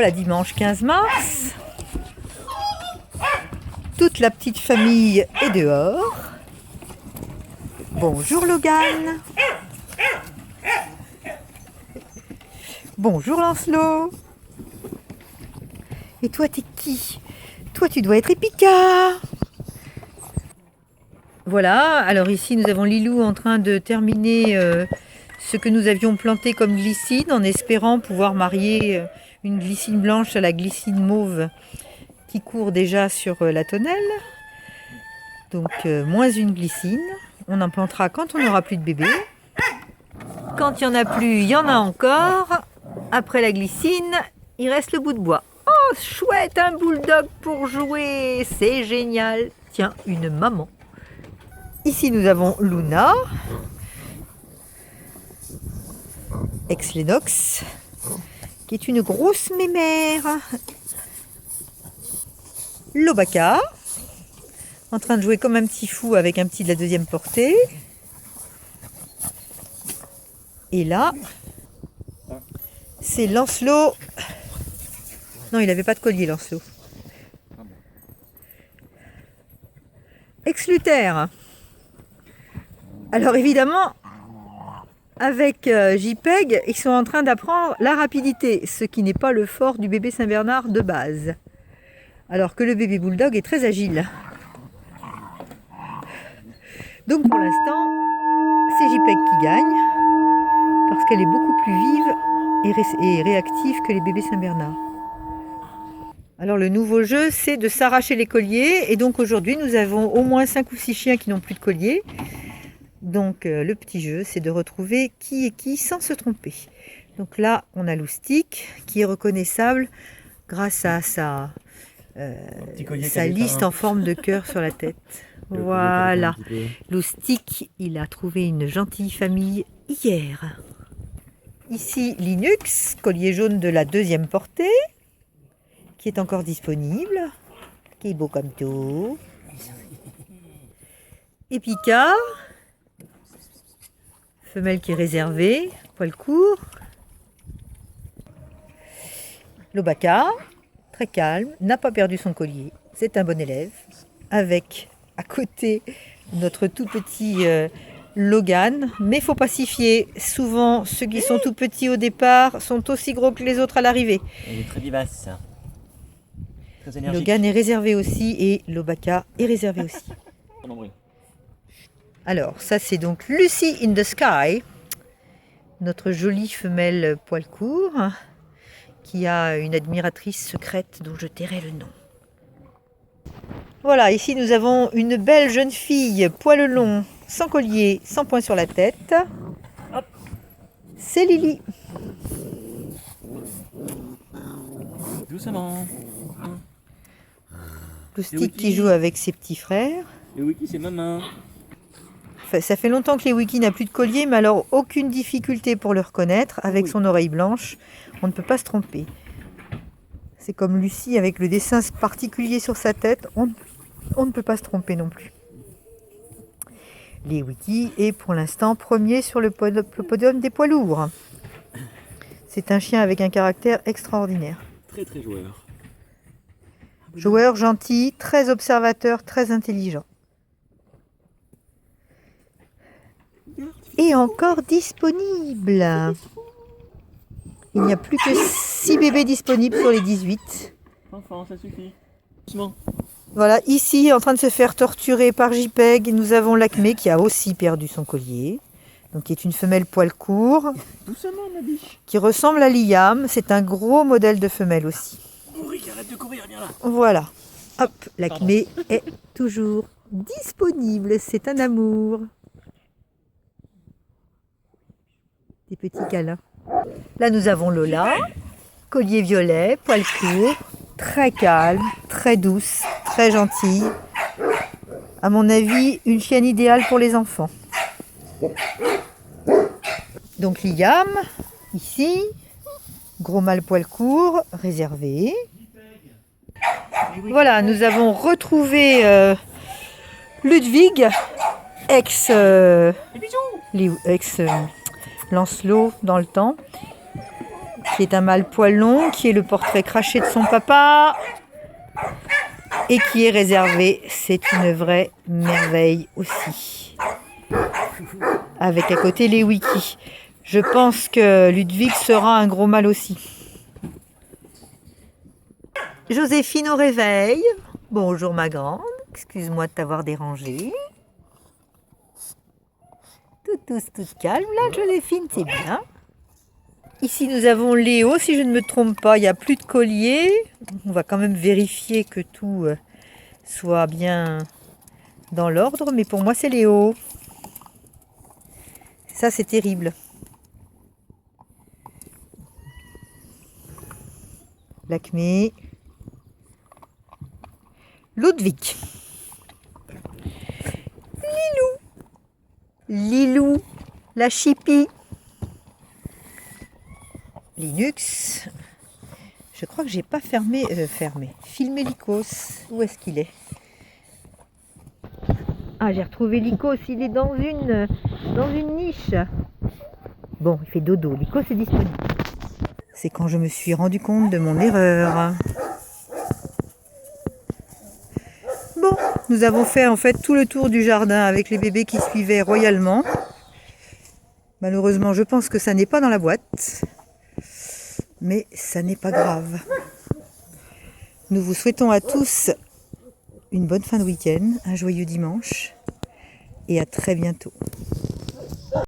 Voilà, dimanche 15 mars. Toute la petite famille est dehors. Bonjour Logan. Bonjour Lancelot. Et toi, t'es qui? Toi, tu dois être Epika. Voilà, alors ici nous avons Lilou en train de terminer ce que nous avions planté comme glycine en espérant pouvoir marier une glycine blanche à la glycine mauve qui court déjà sur la tonnelle. Donc moins une glycine. On en plantera quand on n'aura plus de bébés. Quand il n'y en a plus, il y en a encore. Après la glycine, il reste le bout de bois. Oh, chouette, un bulldog pour jouer. C'est génial. Tiens, une maman. Ici, nous avons Luna, ex-Lennox, qui est une grosse mémère. Lobaka, en train de jouer comme un petit fou avec un petit de la deuxième portée. Et là, c'est Lancelot. Non, il n'avait pas de collier, Lancelot. Ex-Luther. Alors évidemment, avec JPEG, ils sont en train d'apprendre la rapidité, ce qui n'est pas le fort du bébé Saint-Bernard de base. Alors que le bébé Bulldog est très agile. Donc pour l'instant, c'est JPEG qui gagne, parce qu'elle est beaucoup plus vive et réactive que les bébés Saint-Bernard. Alors le nouveau jeu, c'est de s'arracher les colliers, et donc aujourd'hui nous avons au moins 5 ou 6 chiens qui n'ont plus de collier. Donc le petit jeu, c'est de retrouver qui est qui sans se tromper. Donc là, on a Loustic qui est reconnaissable grâce à sa liste en forme de cœur sur la tête. Voilà. Loustic, il a trouvé une gentille famille hier. Ici, Linux, collier jaune de la deuxième portée, qui est encore disponible, qui est beau comme tout. Epika, femelle qui est réservée, poil court. Lobaka, très calme, n'a pas perdu son collier, c'est un bon élève. Avec à côté notre tout petit Logan, mais il faut pas s'y fier. Souvent, ceux qui sont tout petits au départ sont aussi gros que les autres à l'arrivée. Il est très vivace, très énergique. Logan est réservé aussi et Lobaka est réservé aussi. Alors, ça c'est donc Lucy in the Sky, notre jolie femelle poil court, qui a une admiratrice secrète dont je tairai le nom. Voilà, ici nous avons une belle jeune fille, poil long, sans collier, sans point sur la tête. C'est Lily. Doucement. Loustic qui joue avec ses petits frères. Et Wiki, c'est maman. Enfin, ça fait longtemps que les Wiki n'a plus de collier, mais alors aucune difficulté pour le reconnaître. Avec son oreille blanche, on ne peut pas se tromper. C'est comme Lucie avec le dessin particulier sur sa tête, on ne peut pas se tromper non plus. Les Wiki est pour l'instant premier sur le podium des poids lourds. C'est un chien avec un caractère extraordinaire. Très très joueur. Joueur gentil, très observateur, très intelligent. Et encore disponible. Il n'y a plus que 6 bébés disponibles sur les 18. Enfant, ça suffit. Doucement. Voilà, ici, en train de se faire torturer par JPEG, nous avons l'Acmé qui a aussi perdu son collier. Donc, qui est une femelle poil court. Doucement, ma biche. Qui ressemble à Liam. C'est un gros modèle de femelle aussi. Ulrich, arrête de courir, viens là. Voilà. Hop, l'Acmé est toujours disponible. C'est un amour. Des petits câlins. Là, nous avons Lola, collier violet, poil court, très calme, très douce, très gentille. À mon avis, une chienne idéale pour les enfants. Donc Liam, ici, gros mâle poil court, réservé. Voilà, nous avons retrouvé Ludwig, ex Lancelot dans le temps. qui est un mâle poil long, qui est le portrait craché de son papa et qui est réservé. C'est une vraie merveille aussi. Avec à côté les wikis. Je pense que Ludwig sera un gros mâle aussi. Joséphine au réveil. Bonjour ma grande. Excuse-moi de t'avoir dérangée. Tout calme là, Joséphine, c'est bien. Ici, nous avons Léo, si je ne me trompe pas, il n'y a plus de collier. On va quand même vérifier que tout soit bien dans l'ordre, mais pour moi, c'est Léo. Ça, c'est terrible. L'acmé. Ludwig. Lilou, la chipie. Linux. Je crois que j'ai pas filmé Lycos. Où est-ce qu'il est? Ah, j'ai retrouvé Lycos, il est dans une niche. Bon, il fait dodo, Lycos est disponible. C'est quand je me suis rendu compte de mon erreur. Bon, nous avons fait en fait tout le tour du jardin avec les bébés qui suivaient royalement. Malheureusement, je pense que ça n'est pas dans la boîte. Mais ça n'est pas grave. Nous vous souhaitons à tous une bonne fin de week-end, un joyeux dimanche et à très bientôt.